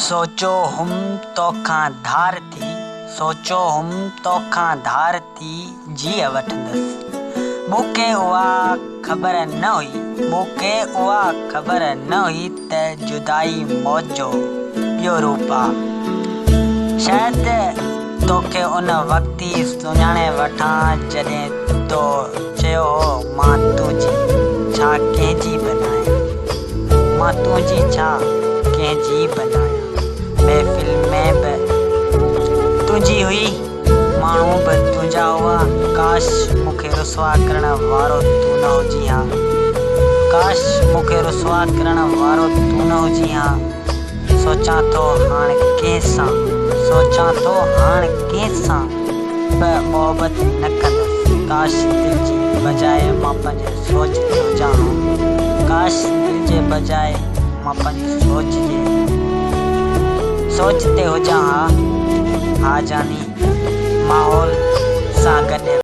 सोचो हुम तोखां धार थी, सोचो हुम तोखां धार थी जीअ वठंदसि। मूंखे उहा ख़बर न हुई, मूंखे उहा ख़बर न हुई त जुदाई मौत जो ॿियो रूप आहे। शायदि तोखे उन वक़्तु ई सुञाणे वठां जॾहिं तो चयो हो मां तुंहिंजी छा कंहिंजी बनायां, मां तुंहिंजी छा कंहिंजी बनायां। महफ़िल में बि तुंहिंजी हुई, माण्हू बि तुंहिंजा हुआ। काश मूंखे रुसवा करण वारो तूं न हुजी हा, काश मूंखे रुसवा करण वारो तूं न हुजी हा। सोचां थो हाणे कंहिंसां, सोचां थो हाणे कंहिंसां बि मोहबत न कंदसि। काश दिलि जी बजाए मां पंहिंजे सोच ते हुजां हा, काश दिलि जे बजाए मां पंहिंजी सोच ते हुजां हा। हा जानी माहौल सां गॾु